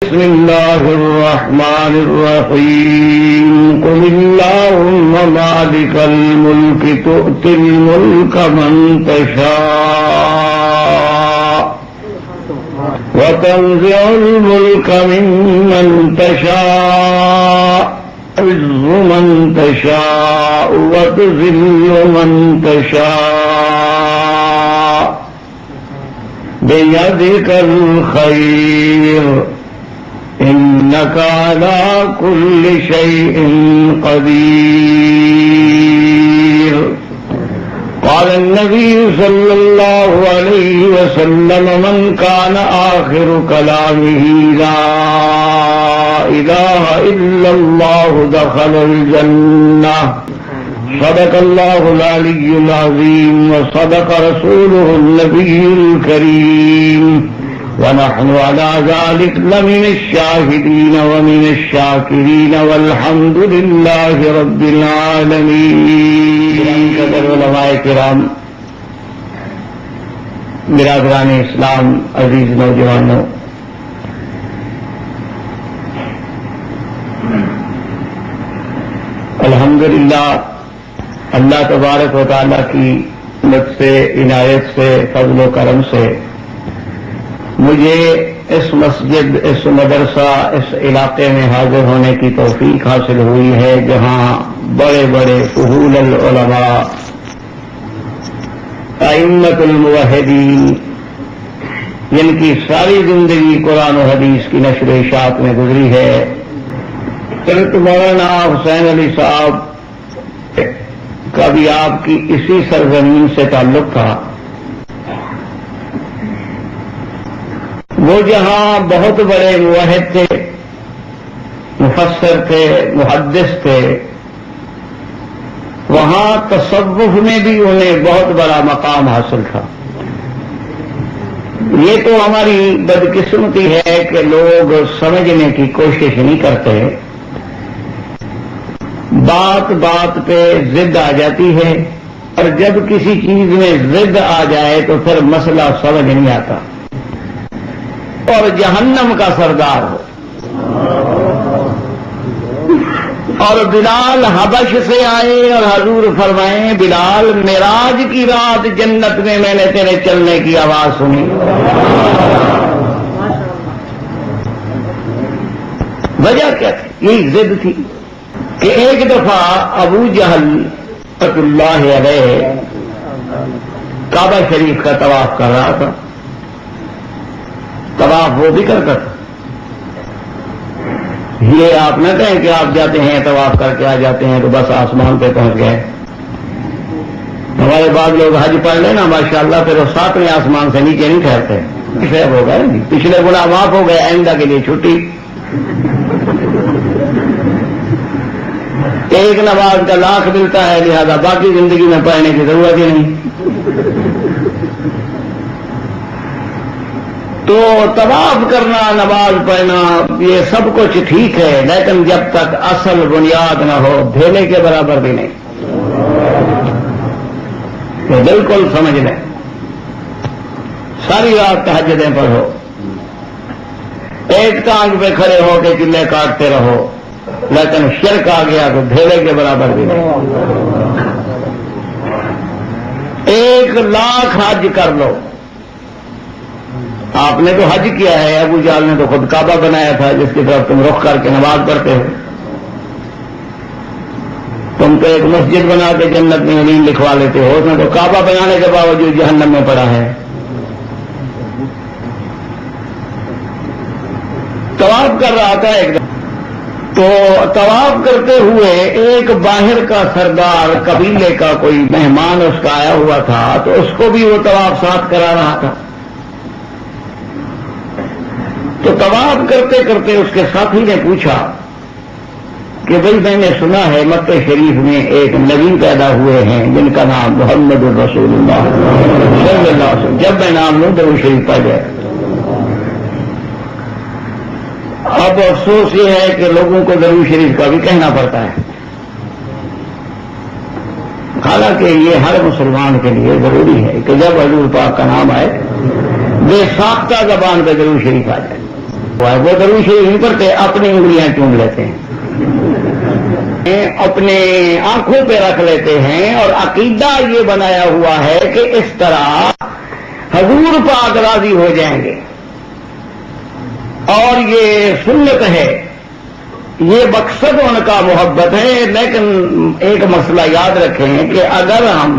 بسم الله الرحمن الرحيم قل اللهم مالك الملك تؤتي الملك من تشاء وتنزع الملك ممن تشاء تعز من تشاء وتذل من تشاء بيدك الخير إنك على كل شيء قدير. قال النبي صلى الله عليه وسلم من كان آخر كلامه لا إله إلا الله دخل الجنة. صدق الله العلي العظيم وصدق رسوله النبي الكريم ونحن على ذلك لمن الشاهدين ومن الشاكرين والحمد لله رب العالمين. قدر علماء کرام، برادران اسلام، عزیز نوجوانوں، الحمدللہ اللہ تبارک و تعالیٰ کی مدد سے، عنایت سے، فضل و کرم سے مجھے اس مسجد، اس مدرسہ، اس علاقے میں حاضر ہونے کی توفیق حاصل ہوئی ہے جہاں بڑے بڑے فضول العلماء، ائمۃ الموحدین، جن کی ساری زندگی قرآن و حدیث کی نشر و اشاعت میں گزری ہے، حضرت مولانا حسین علی صاحب کا بھی آپ کی اسی سرزمین سے تعلق تھا. وہ جہاں بہت بڑے موحد تھے، مفسر تھے، محدث تھے، وہاں تصوف میں بھی انہیں بہت بڑا مقام حاصل تھا. یہ تو ہماری بدقسمتی ہے کہ لوگ سمجھنے کی کوشش نہیں کرتے، بات بات پہ ضد آ جاتی ہے، اور جب کسی چیز میں ضد آ جائے تو پھر مسئلہ سمجھ نہیں آتا. اور جہنم کا سردار ہو، اور بلال حبش سے آئے اور حضور فرمائیں بلال معراج کی رات جنت میں میں نے تیرے چلنے کی آواز سنی. وجہ کیا تھی؟ یہی ضد تھی کہ ایک دفعہ ابو جہل رحمۃ اللہ علیہ کعبہ شریف کا طواف کر رہا تھا. طواف وہ بھی کرتا تھا. یہ آپ نہ کہیں کہ آپ جاتے ہیں طواف کر کے آ جاتے ہیں تو بس آسمان پہ پہنچ گئے. ہمارے بعض لوگ حج پڑھ لیں نا ماشاءاللہ، پھر وہ 7ویں آسمان سے نیچے نہیں ٹھہرتے. شیب ہو گئے، پچھلے گناہ معاف ہو گئے، آئندہ کے لیے چھٹی. ایک نماز کا لاکھ ملتا ہے، لہذا باقی زندگی میں پڑھنے کی ضرورت ہی نہیں. تو طواف کرنا، نماز پڑھنا، یہ سب کچھ ٹھیک ہے، لیکن جب تک اصل بنیاد نہ ہو ڈھیلے کے برابر بھی نہیں. تو بالکل سمجھ لیں، ساری رات تہجدیں پڑھو، ایک ٹانگ پہ کھڑے ہو کے چلے کاٹتے رہو، لیکن شرک آ گیا تو ڈھیلے کے برابر بھی نہیں. 1,00,000 حج کر لو. آپ نے تو حج کیا ہے، ابو جہل نے تو خود کعبہ بنایا تھا جس کی طرف تم رخ کر کے نماز پڑھتے ہو. تم تو ایک مسجد بنا کے جنت میں علیم لکھوا لیتے ہو، اس نے تو کعبہ بنانے کے باوجود جہنم میں پڑا ہے. طواف کر رہا تھا ایک دم، تو طواف کرتے ہوئے ایک باہر کا سردار قبیلے کا کوئی مہمان اس کا آیا ہوا تھا، تو اس کو بھی وہ طواف ساتھ کرا رہا تھا. تو طواف کرتے کرتے اس کے ساتھی نے پوچھا کہ بھئی میں نے سنا ہے مکہ شریف میں ایک نبی پیدا ہوئے ہیں جن کا نام محمد الرسول اللہ صلی اللہ علیہ وسلم، جب میں نام لوں تو وہ شریف پڑ جائے. اب افسوس یہ ہے کہ لوگوں کو درود شریف کا بھی کہنا پڑتا ہے، حالانکہ یہ ہر مسلمان کے لیے ضروری ہے کہ جب حضور پاک کا نام آئے بے ساختہ زبان پہ درود شریف آ جائے. ہوا ہے، وہ درود شریف نہیں پڑھتے، اپنی انگلیاں چوم لیتے ہیں، اپنے آنکھوں پہ رکھ لیتے ہیں، اور عقیدہ یہ بنایا ہوا ہے کہ اس طرح حضور پاک راضی ہو جائیں گے، اور یہ سنت ہے، یہ مقصد ان کا محبت ہے۔ لیکن ایک مسئلہ یاد رکھیں کہ اگر ہم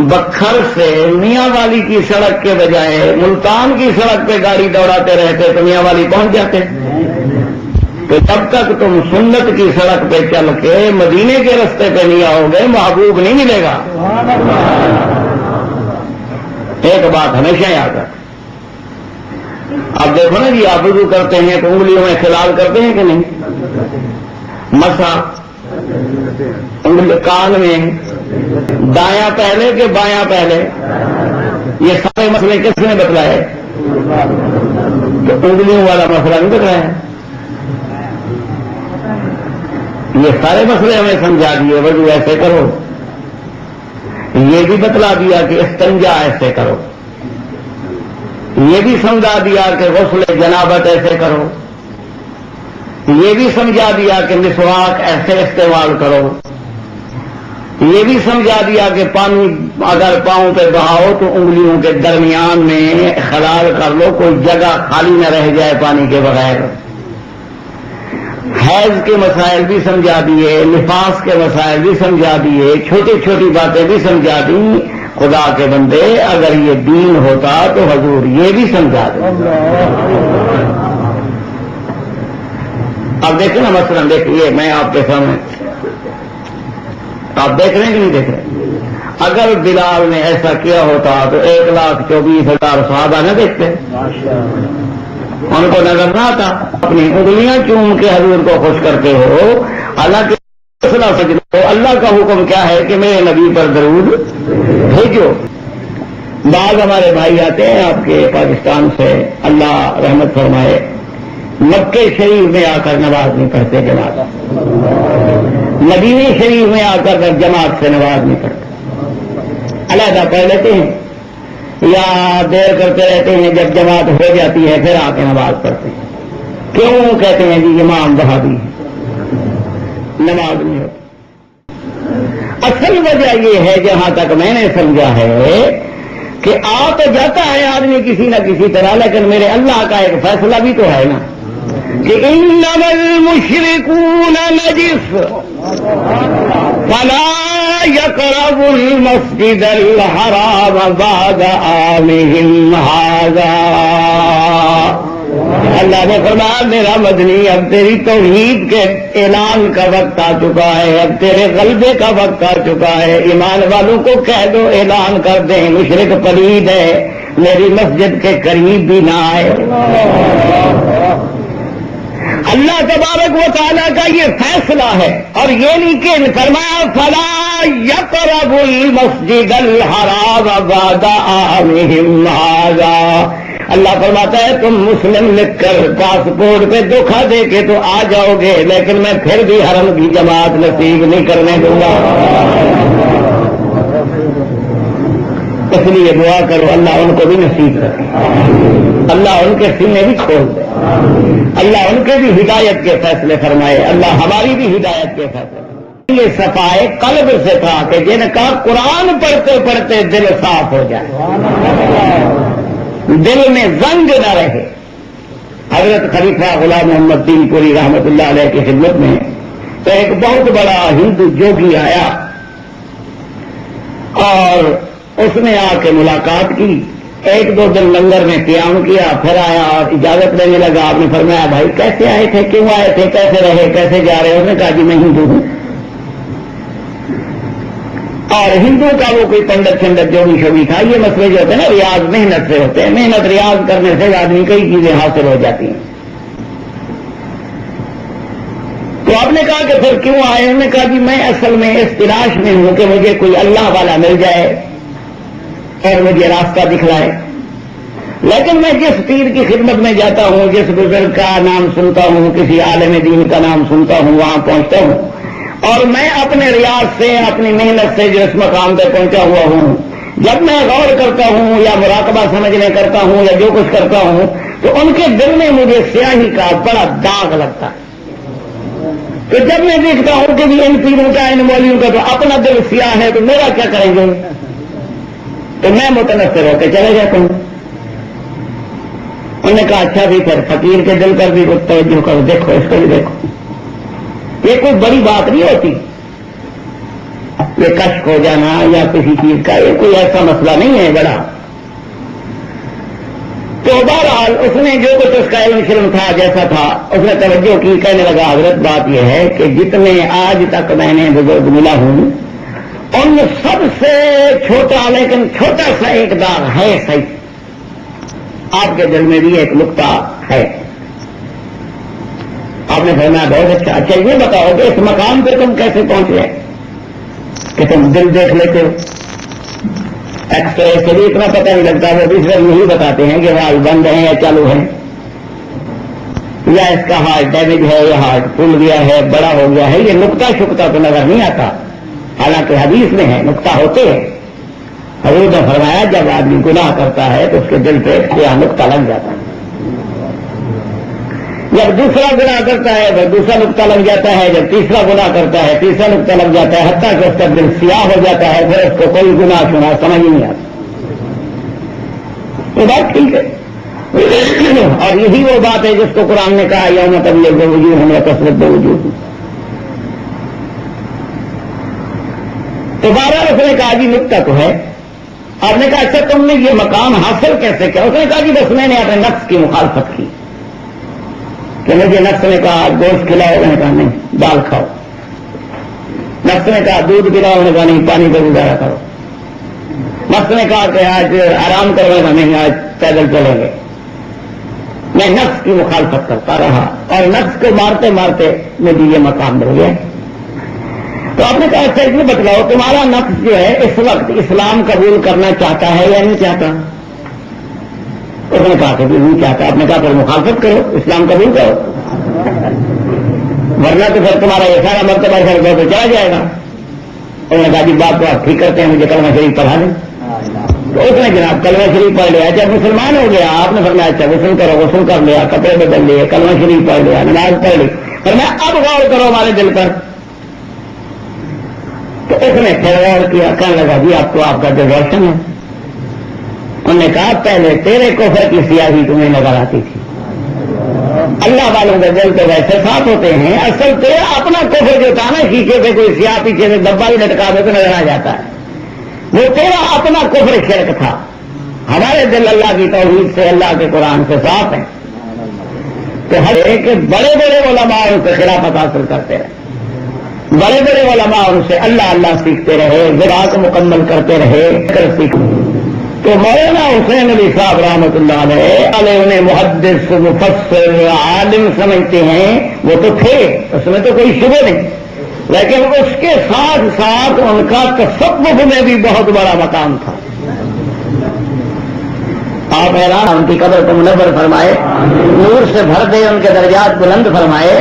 بکھر سے میاں والی کی سڑک کے بجائے ملتان کی سڑک پہ گاڑی دوڑاتے رہتے تو میاں والی پہنچ جاتے، تو جب تک تم سنت کی سڑک پہ چل کے مدینے کے رستے پہ نہیں آؤ گے محبوب نہیں ملے گا۔ ایک بات ہمیشہ یاد رکھ، آپ دیکھو نا جی، آپ وضو کرتے ہیں تو انگلیوں میں خلال کرتے ہیں کہ نہیں؟ مسا انگلی کان میں دایاں پہلے کہ بایاں پہلے، یہ سارے مسئلے کس نے بتلائے؟ تو انگلیوں والا مسئلہ نہیں بتلایا، یہ سارے مسئلے ہمیں سمجھا دیے، وضو ایسے کرو، یہ بھی بتلا دیا کہ استنجا ایسے کرو، یہ بھی سمجھا دیا کہ غسل جنابت ایسے کرو، یہ بھی سمجھا دیا کہ مسواک ایسے استعمال کرو، یہ بھی سمجھا دیا کہ پانی اگر پاؤں پہ بہاؤ تو انگلیوں کے درمیان میں خلال کر لو، کوئی جگہ خالی نہ رہ جائے پانی کے بغیر۔ حیض کے مسائل بھی سمجھا دیے، نفاس کے مسائل بھی سمجھا دیے، چھوٹی چھوٹی باتیں بھی سمجھا دی۔ خدا کے بندے، اگر یہ دین ہوتا تو حضور یہ بھی سمجھا دے۔ اب دیکھیں نا، مثلا دیکھیے میں آپ کے سامنے، آپ دیکھ رہے ہیں کہ نہیں دیکھ رہے؟ اگر بلال نے ایسا کیا ہوتا تو 1,24,000 صحابہ نہ دیکھتے، ان کو نظر نہ آتا؟ اپنی انگلیاں چوم کے حضور کو خوش کرتے ہو، اللہ کے اللہ کا حکم کیا ہے کہ میرے نبی پر درود بھیجو۔ بعض ہمارے بھائی آتے ہیں آپ کے پاکستان سے، اللہ رحمت فرمائے، مکے شریف میں آ کر نماز نہیں پڑھتے جماعت، مدینے شریف میں آ کر جماعت سے نماز نہیں پڑھتے، علیحدہ پڑھ لیتے ہیں یا دیر کرتے رہتے ہیں، جب جماعت ہو جاتی ہے پھر آ کے نماز پڑھتے ہیں۔ کیوں؟ کہتے ہیں جی امام وہابی ہے، نماز نہیں ہوتی۔ اصل وجہ یہ ہے، جہاں تک میں نے سمجھا ہے، کہ آ تو جاتا ہے آدمی کسی نہ کسی طرح، لیکن میرے اللہ کا ایک فیصلہ بھی تو ہے نا کہ انما المشركون نجس فلا يقربوا المسجد الحرام بعد عامهم هذا۔ اللہ نے فرمایا میرا مدنی، اب تیری توحید کے اعلان کا وقت آ چکا ہے، اب تیرے غلبے کا وقت آ چکا ہے، ایمان والوں کو کہہ دو، اعلان کر دیں مشرک پلید ہے، میری مسجد کے قریب بھی نہ آئے۔ اللہ تبارک و تعالیٰ کا یہ فیصلہ ہے، اور یہ نہیں کہ فرمایا فلا یقرب المسجد الحرام بعد عامهم هذا۔ اللہ فرماتا ہے تم مسلم لکھ کر پاسپورٹ پہ دھوکہ دے کے تو آ جاؤ گے، لیکن میں پھر بھی حرم کی جماعت نصیب نہیں کرنے دوں گا۔ اس لیے دعا کرو اللہ ان کو بھی نصیب کرے، اللہ ان کے سینے بھی کھول دے، اللہ ان کے بھی ہدایت کے فیصلے فرمائے، اللہ ہماری بھی ہدایت کے فیصلے۔ یہ صفائے قلب سے تھا کہ جن کا قرآن پڑھتے پڑھتے دل صاف ہو جائے، دل میں زنگ نہ رہے۔ حضرت خلیفہ غلام محمد دین پوری رحمت اللہ علیہ کی خدمت میں تو ایک بہت بڑا ہندو جوگی آیا، اور اس نے آ کے ملاقات کی، 1-2 دن لنگر میں قیام کیا، پھر آیا اور اجازت لینے لگا۔ آپ نے فرمایا بھائی کیسے آئے تھے، کیوں آئے تھے، کیسے رہے، کیسے جا رہے؟ اس نے کہا جی میں ہندو ہوں، اور ہندو کا وہ کوئی پنڈت چنڈت جو بھی شوی تھا، یہ مسئلے جو ہوتے ہیں نا ریاض محنت سے ہوتے ہیں، محنت ریاض کرنے سے آدمی کئی چیزیں حاصل ہو جاتی ہیں۔ تو آپ نے کہا کہ پھر کیوں آئے؟ انہوں نے کہا جی میں اصل میں اس تلاش میں ہوں کہ مجھے کوئی اللہ والا مل جائے اور مجھے راستہ دکھلائے، لیکن میں جس پیر کی خدمت میں جاتا ہوں، جس بزرگ کا نام سنتا ہوں، کسی عالم دین کا نام سنتا ہوں، وہاں پہنچتا ہوں، اور میں اپنے ریاض سے، اپنی محنت سے جو اس مقام پہ پہنچا ہوا ہوں، جب میں غور کرتا ہوں یا مراقبہ سمجھنے کرتا ہوں یا جو کچھ کرتا ہوں تو ان کے دل میں مجھے سیاہی کا بڑا داغ لگتا ہے. تو جب میں دیکھتا ہوں کہ بھی ان پیروں کا ان مولویوں کا تو اپنا دل سیاہ ہے تو میرا کیا کریں گے, تو میں متنفر ہو کے چلے جاتا ہوں. انہوں نے کہا اچھا بھی پھر فقیر کے دل پر بھی توجہ کرو, دیکھو اس کو بھی دیکھو, یہ کوئی بڑی بات نہیں ہوتی, یہ کشک ہو جانا یا کسی چیز کا یہ کوئی ایسا مسئلہ نہیں ہے بڑا. تو بہرحال اس نے جو کچھ اس کا علم شرم تھا جیسا تھا اس نے توجہ کی, کہنے لگا حضرت بات یہ ہے کہ جتنے آج تک میں نے بزرگ ملا ہوں ان سب سے چھوٹا لیکن چھوٹا سا ایک داغ ہے صحیح, آپ کے دل میں بھی ایک نقطہ ہے. آپ نے فرمایا بہت اچھا. اچھا یہ بتاؤ کہ اس مقام پہ تم کیسے پہنچے کہ تم دل دیکھ لیتے ہو؟ ایکس رے سے بھی اتنا پتہ نہیں لگتا, وہ دوسرے یہی بتاتے ہیں کہ ہارٹ بند ہے یا چالو ہے, یا اس کا ہارٹ ڈیمیج ہے یا ہارٹ پھول گیا ہے بڑا ہو گیا ہے. یہ نقطہ شکتا تو نظر نہیں آتا, حالانکہ حدیث میں ہے نقطہ ہوتے ہیں. حضور نے فرمایا جب آدمی گناہ کرتا ہے تو اس کے دل پہ سیاہ نقطہ لگ جاتا ہے, جب دوسرا گناہ کرتا ہے تو دوسرا نقطہ لگ جاتا ہے, جب تیسرا گناہ کرتا ہے تیسرا نقطہ لگ جاتا ہے, حتیٰ کہ اس کا دل سیاہ ہو جاتا ہے, پھر اس کو کوئی گناہ سنا سمجھ نہیں آتا. یہ بات ٹھیک ہے, اور یہی وہ بات ہے جس کو قرآن نے کہا یوم تبیض وجوہ و تسود وجوہ. تو بہرحال اس نے کہا جی نقطہ تو ہے. آپ نے کہا اچھا تم نے یہ مقام حاصل کیسے کیا؟ اس نے کہا جی بس میں نے اپنے نفس کی مخالفت کی کہ مجھے نفس نے کہا گوشت کھلاؤ, میں نے کہا نہیں دال کھاؤ. نفس نے کہا دودھ پلاؤ, میں نے کہا نہیں پانی پہ گزارا کرو. نفس نے کہا کہ آج آرام کرو, میں نے کہا نہیں آج پیدل چلیں گے. میں نفس کی مخالفت کرتا رہا اور نفس کو مارتے مارتے مجھے یہ مقام مل گیا. تو آپ نے کہا اچھا اس میں بتلاؤ تمہارا نفس جو ہے اس وقت اسلام قبول کرنا چاہتا ہے یا نہیں چاہتا؟ اس نے کہا کہ نہیں چاہتا. آپ نے کہا پھر مخالفت کرو, اسلام قبول کرو, ورنہ تو پھر تمہارا یہ سارا مرتبہ کر دو تو چلا جائے گا. انہوں نے کہا جی بات تو آپ ٹھیک کرتے ہیں, مجھے کلمہ شریف پڑھا دیں. تو اس نے جناب کلمہ شریف پڑھ لیا. جب مسلمان ہو گیا آپ نے فرمایا اچھا غسل کرو, غسل کر لیا, کپڑے بدل لیے, کلمہ شریف پڑھ لیا, نماز پڑھ لی. فرمایا اب غور کرو ہمارے دل پر. تو اس نے پھر غور کیا, کہنے لگا جی آپ تو آپ کا دل روشن ہے. انہوں نے کہا پہلے تیرے کفر کی سیاہی تمہیں نظر آتی تھی, اللہ والوں کے دل تو ویسے صاف ہوتے ہیں, اصل تیرا اپنا کفر جو تھا نا شیشے پہ کوئی سیاہ پیچھے سے ڈبا بھی لٹکا دے تو نظر آ جاتا ہے, وہ تیرا اپنا کفر شرک تھا. ہمارے دل اللہ کی توحید سے اللہ کے قرآن سے صاف ہیں. تو ہر ایک بڑے بڑے علماء ان سے خلافت حاصل کرتے رہے, بڑے بڑے علماء ان سے اللہ اللہ سیکھتے رہے, زراعت مکمل کرتے رہے کر سیکھتے. تو مولانا حسین علی صاحب رحمۃ اللہ علیہ انہیں محدث مفسر عالم سمجھتے ہیں, وہ تو تھے اس میں تو کوئی شبہ نہیں, لیکن اس کے ساتھ ساتھ ان کا تصوف میں بھی بہت بڑا مقام تھا. آپ حیران, ان کی قبر کو منور فرمائے, نور سے بھر دے, ان کے درجات بلند فرمائے.